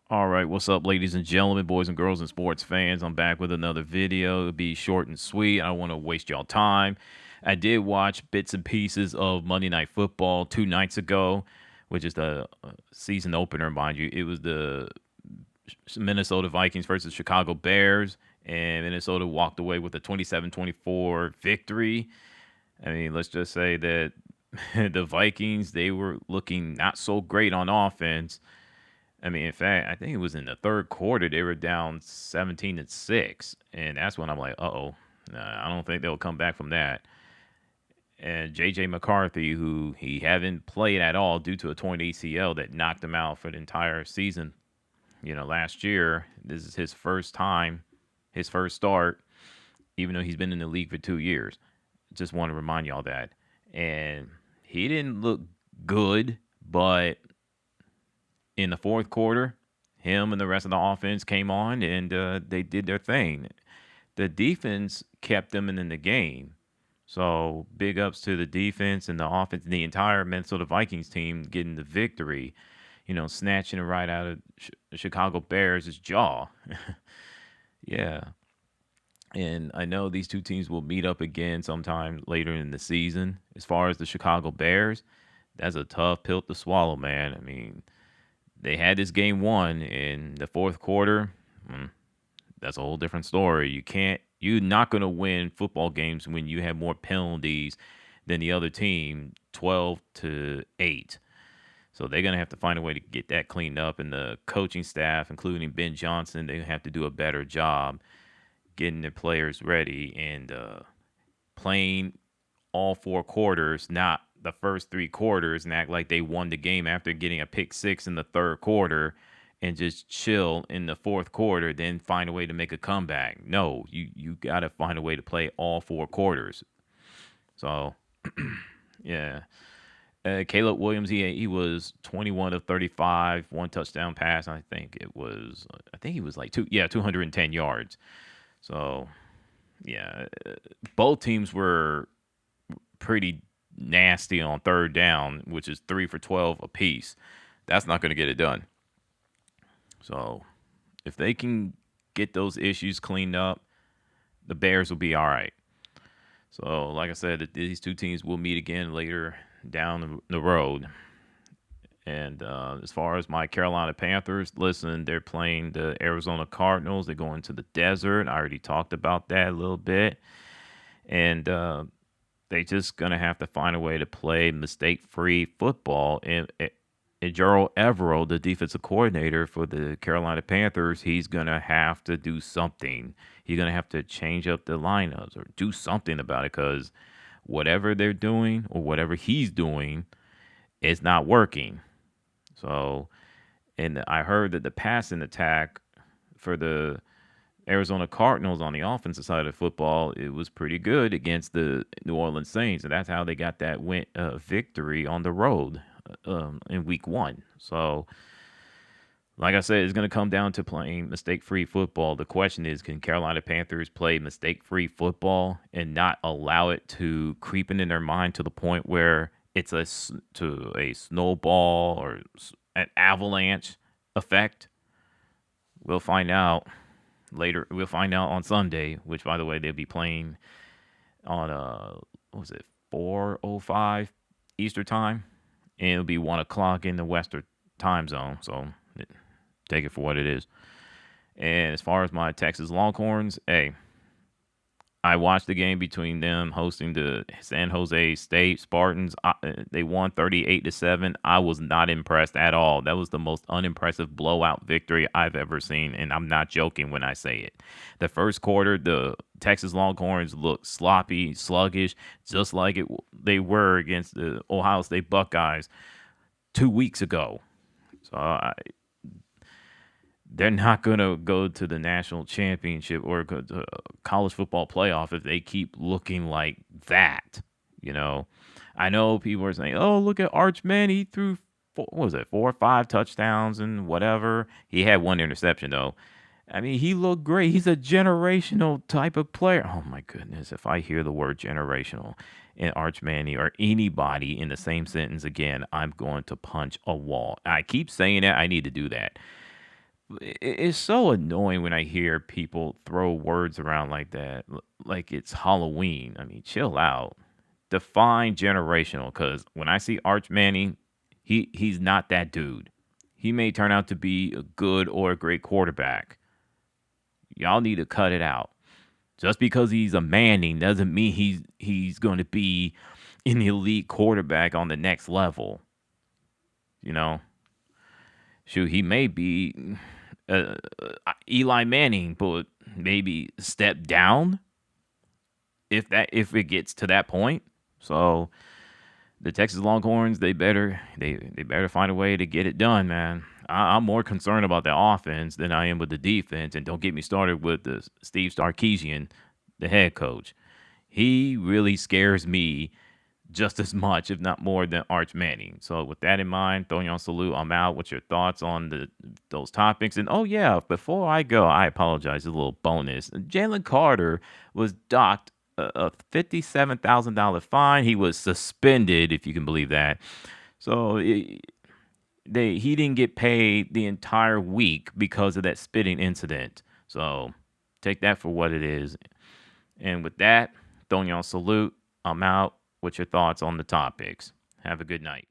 All right, what's up, ladies and gentlemen, boys and girls, and sports fans? I'm back with another video. It'll be short and sweet. I don't want to waste y'all time. I did watch bits and pieces of Monday Night Football 2 nights ago, which is the season opener, mind you. It was the Minnesota Vikings versus Chicago Bears, and Minnesota walked away with a 27-24 victory. I mean, let's just say that the Vikings, they were looking not so great on offense. I mean, in fact, I think it was in the third quarter they were down 17-6, and that's when I'm like, oh, nah, I don't think they'll come back from that. And JJ McCarthy, who he haven't played at all due to a torn ACL that knocked him out for the entire season, last year. This is his first time, his first start, even though he's been in the league for 2 years. Just want to remind y'all that. And he didn't look good, but in the fourth quarter, him and the rest of the offense came on and they did their thing. The defense kept them in the game. So big ups to the defense and the offense, the entire Minnesota Vikings team getting the victory, snatching it right out of Chicago Bears' jaw. Yeah. And I know these two teams will meet up again sometime later in the season. As far as the Chicago Bears, that's a tough pill to swallow, man. I mean, they had this game won in the fourth quarter. That's a whole different story. You're not going to win football games when you have more penalties than the other team, 12-8. So they're going to have to find a way to get that cleaned up. And the coaching staff, including Ben Johnson, they have to do a better job getting their players ready and playing all four quarters, not the first three quarters, and act like they won the game after getting a pick six in the third quarter and just chill in the fourth quarter, then find a way to make a comeback. No, you got to find a way to play all four quarters. So, yeah. Caleb Williams, he was 21 of 35, one touchdown pass. I think he was like 210 yards. So, yeah, both teams were pretty nasty on third down, which is 3 for 12 apiece. That's not going to get it done. So, if they can get those issues cleaned up, the Bears will be all right. So, like I said, these two teams will meet again later down the road. And as far as my Carolina Panthers, listen, they're playing the Arizona Cardinals. They're going to the desert. I already talked about that a little bit. And they just going to have to find a way to play mistake-free football. And Gerald Everett, the defensive coordinator for the Carolina Panthers, he's going to have to do something. He's going to have to change up the lineups or do something about it because whatever they're doing or whatever he's doing is not working. So, and I heard that the passing attack for the Arizona Cardinals on the offensive side of football, it was pretty good against the New Orleans Saints, and that's how they got that victory on the road in Week 1. So, like I said, it's going to come down to playing mistake-free football. The question is, can Carolina Panthers play mistake-free football and not allow it to creep in their mind to the point where it's a snowball or an avalanche effect? We'll find out later. We'll find out on Sunday, which, by the way, they'll be playing on, what was it, 4:05 Eastern time, and it'll be 1 o'clock in the Western time zone. So take it for what it is. And as far as my Texas Longhorns, hey, I watched the game between them hosting the San Jose State Spartans. They won 38-7. I was not impressed at all. That was the most unimpressive blowout victory I've ever seen, and I'm not joking when I say it. The first quarter, the Texas Longhorns looked sloppy, sluggish, just like they were against the Ohio State Buckeyes 2 weeks ago. So they're not going to go to the national championship or go to college football playoff if they keep looking like that. I know people are saying, oh, look at Archman. He threw, 4 or 5 touchdowns and whatever. He had 1 interception, though. I mean, he looked great. He's a generational type of player. Oh, my goodness. If I hear the word generational and Arch Manning or anybody in the same sentence again, I'm going to punch a wall. I keep saying that. I need to do that. It's so annoying when I hear people throw words around like that, like it's Halloween. I mean, chill out. Define generational, because when I see Arch Manning, he's not that dude. He may turn out to be a good or a great quarterback. Y'all need to cut it out. Just because he's a Manning doesn't mean he's going to be an elite quarterback on the next level. You know, shoot, he may be Eli Manning, but maybe step down if it gets to that point. So the Texas Longhorns, they better find a way to get it done, man. I'm more concerned about the offense than I am with the defense, and don't get me started with the Steve Sarkisian, the head coach. He really scares me just as much, if not more, than Arch Manning. So with that in mind, throwing you on salute, I'm out. What's your thoughts on those topics? And oh yeah, before I go, I apologize. A little bonus. Jalen Carter was docked a $57,000 fine. He was suspended, if you can believe that. So he didn't get paid the entire week because of that spitting incident. So take that for what it is. And with that, throwing y'all salute. I'm out. What's your thoughts on the topics? Have a good night.